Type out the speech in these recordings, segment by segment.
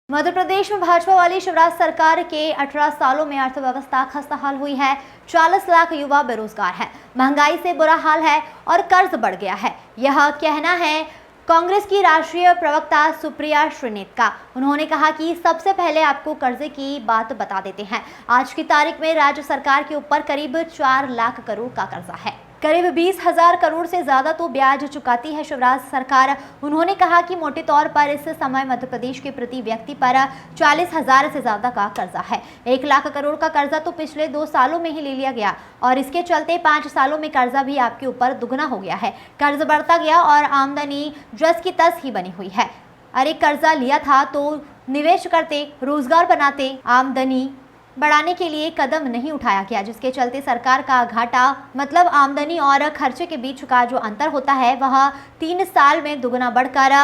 मध्य प्रदेश में भाजपा वाली शिवराज सरकार के 18 सालों में अर्थव्यवस्था खस्ताहाल हुई है। 40 लाख युवा बेरोजगार हैं, महंगाई से बुरा हाल है और कर्ज बढ़ गया है। यह कहना है कांग्रेस की राष्ट्रीय प्रवक्ता सुप्रिया श्रीनेत का। उन्होंने कहा कि सबसे पहले आपको कर्जे की बात बता देते हैं। आज की तारीख में राज्य सरकार के ऊपर करीब 4 लाख करोड़ का कर्जा है। करीब 20,000 करोड़ से ज्यादा तो ब्याज चुकाती है शिवराज सरकार। उन्होंने कहा कि मोटे तौर पर इस समय मध्य प्रदेश के प्रति व्यक्ति पर 40,000 से ज्यादा का कर्जा है। 1 लाख करोड़ का कर्जा तो पिछले 2 सालों में ही ले लिया गया और इसके चलते 5 सालों में कर्जा भी आपके ऊपर दुगना हो गया है। कर्ज बढ़ता गया और आमदनी जस की तस ही बनी हुई है। अरे कर्जा लिया था तो निवेश करते, रोजगार बनाते, आमदनी बढ़ाने के लिए कदम नहीं उठाया गया, जिसके चलते सरकार का घाटा मतलब आमदनी और खर्चे के बीच का जो अंतर होता है वह 3 साल में दुगना बढ़कर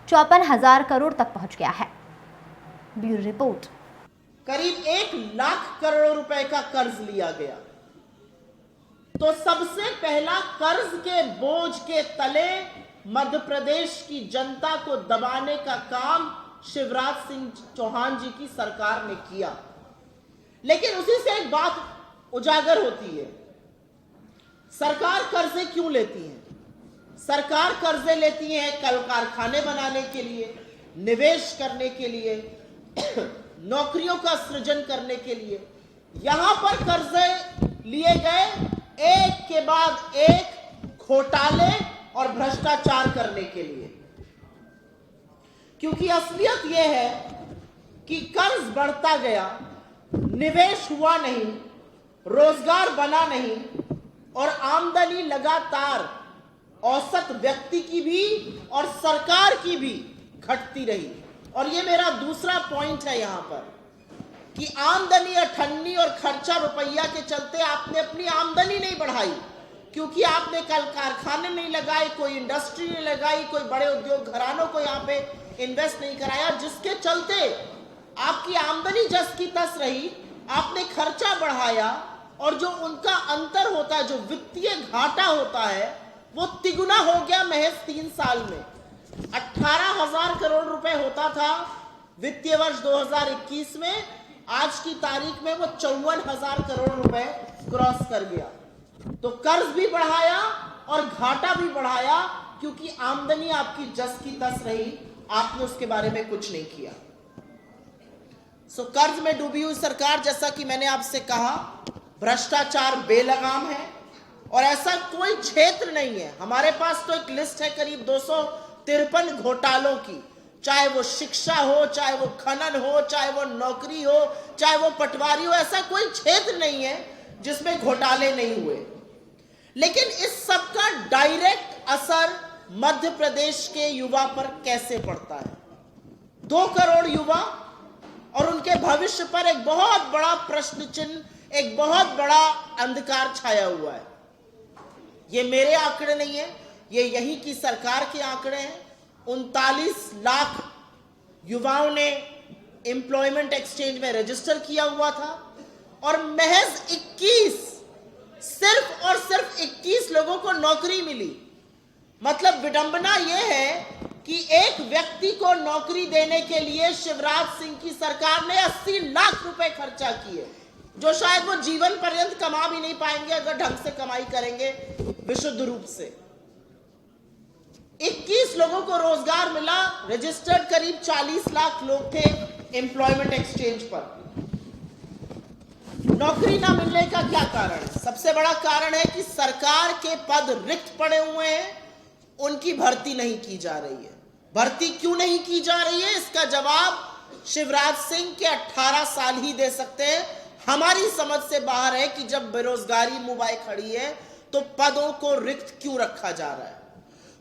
54,000 करोड़ तक पहुंच गया है। Bureau report. करीब 1 लाख करोड़ रुपए का कर्ज लिया गया। तो सबसे पहला कर्ज के बोझ के तले मध्य प्रदेश की जनता को दबाने का काम शिवराज सिंह चौहान जी की सरकार ने किया। लेकिन उसी से एक बात उजागर होती है, सरकार कर्जे क्यों लेती है? सरकार कर्जे लेती है कल कारखाने बनाने के लिए, निवेश करने के लिए, नौकरियों का सृजन करने के लिए। यहां पर कर्जे लिए गए एक के बाद एक घोटाले और भ्रष्टाचार करने के लिए, क्योंकि असलियत यह है कि कर्ज बढ़ता गया, निवेश हुआ नहीं, रोजगार बना नहीं और आमदनी लगातार औसत व्यक्ति की भी और सरकार की भी घटती रही। और ये मेरा दूसरा पॉइंट है यहां पर कि आमदनी अठन्नी और खर्चा रुपया के चलते आपने अपनी आमदनी नहीं बढ़ाई, क्योंकि आपने कल कारखाने नहीं लगाए, कोई इंडस्ट्री नहीं लगाई, कोई बड़े उद्योग घरानों को यहां पे इन्वेस्ट नहीं कराया, जिसके चलते आपकी आमदनी जस की तस रही, आपने खर्चा बढ़ाया और जो उनका अंतर होता है, जो वित्तीय घाटा होता है, वो तिगुना हो गया महज 3 साल में। 18,000 करोड़ रुपए होता था वित्तीय वर्ष 2021 में, आज की तारीख में वो 54,000 करोड़ रुपए क्रॉस कर गया। तो कर्ज भी बढ़ाया और घाटा भी बढ़ाया, क्योंकि आमदनी आपकी जस की तस रही, आपने उसके बारे में कुछ नहीं किया। कर्ज में डूबी हुई सरकार, जैसा कि मैंने आपसे कहा, भ्रष्टाचार बेलगाम है और ऐसा कोई क्षेत्र नहीं है। हमारे पास तो एक लिस्ट है करीब 253 घोटालों की, चाहे वो शिक्षा हो, चाहे वो खनन हो, चाहे वो नौकरी हो, चाहे वो पटवारी हो, ऐसा कोई क्षेत्र नहीं है जिसमें घोटाले नहीं हुए। लेकिन इस सब का डायरेक्ट असर मध्य प्रदेश के युवा पर कैसे पड़ता है? 2 करोड़ युवा और उनके भविष्य पर एक बहुत बड़ा प्रश्न चिन्ह, एक बहुत बड़ा अंधकार छाया हुआ है। ये मेरे आंकड़े नहीं है, ये यहीं की सरकार के आंकड़े हैं। 39 लाख युवाओं ने एम्प्लॉयमेंट एक्सचेंज में रजिस्टर किया हुआ था और महज 21, सिर्फ और सिर्फ 21 लोगों को नौकरी मिली। मतलब विडंबना यह है कि एक व्यक्ति को नौकरी देने के लिए शिवराज सिंह की सरकार ने 80 लाख रुपए खर्चा किए, जो शायद वो जीवन पर्यंत कमा भी नहीं पाएंगे अगर ढंग से कमाई करेंगे विशुद्ध रूप से। 21 लोगों को रोजगार मिला, रजिस्टर्ड करीब 40 लाख लोग थे एम्प्लॉयमेंट एक्सचेंज पर। नौकरी ना मिलने का क्या कारण है? सबसे बड़ा कारण है कि सरकार के पद रिक्त पड़े हुए हैं, उनकी भर्ती नहीं की जा रही है। भर्ती क्यों नहीं की जा रही है, इसका जवाब शिवराज सिंह के 18 साल ही दे सकते हैं। हमारी समझ से बाहर है कि जब बेरोजगारी मुंह खड़ी है तो पदों को रिक्त क्यों रखा जा रहा है।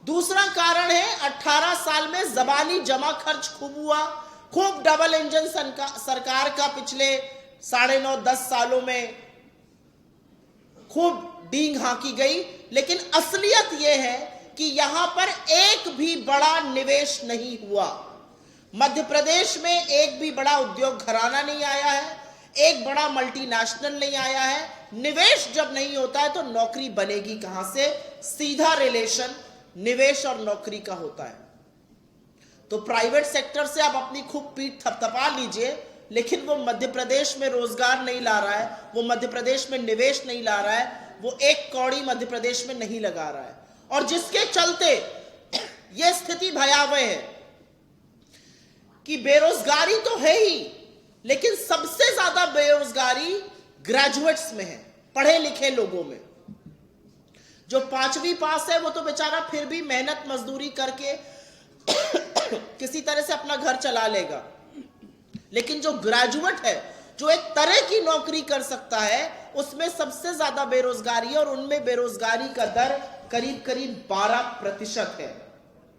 दूसरा कारण है 18 साल में जबानी जमा खर्च खूब हुआ, खूब डबल इंजन सरकार का पिछले 9.5-10 सालों में खूब डींग हाँकी गई। लेकिन असलियत यह है कि यहां पर एक भी बड़ा निवेश नहीं हुआ। मध्य प्रदेश में एक भी बड़ा उद्योग घराना नहीं आया है, एक बड़ा मल्टीनेशनल नहीं आया है। निवेश जब नहीं होता है तो नौकरी बनेगी कहां से? सीधा रिलेशन निवेश और नौकरी का होता है। तो प्राइवेट सेक्टर से आप अपनी खूब पीठ थपथपा लीजिए, लेकिन वो मध्य प्रदेश में रोजगार नहीं ला रहा है, वो मध्य प्रदेश में निवेश नहीं ला रहा है, वो एक कौड़ी मध्य प्रदेश में नहीं लगा रहा है। और जिसके चलते यह स्थिति भयावह है कि बेरोजगारी तो है ही, लेकिन सबसे ज्यादा बेरोजगारी ग्रेजुएट्स में है, पढ़े लिखे लोगों में। जो 5वीं पास है वो तो बेचारा फिर भी मेहनत मजदूरी करके किसी तरह से अपना घर चला लेगा, लेकिन जो ग्रेजुएट है, जो एक तरह की नौकरी कर सकता है, उसमें सबसे ज्यादा बेरोजगारी है और उनमें बेरोजगारी का दर करीब करीब 12% है।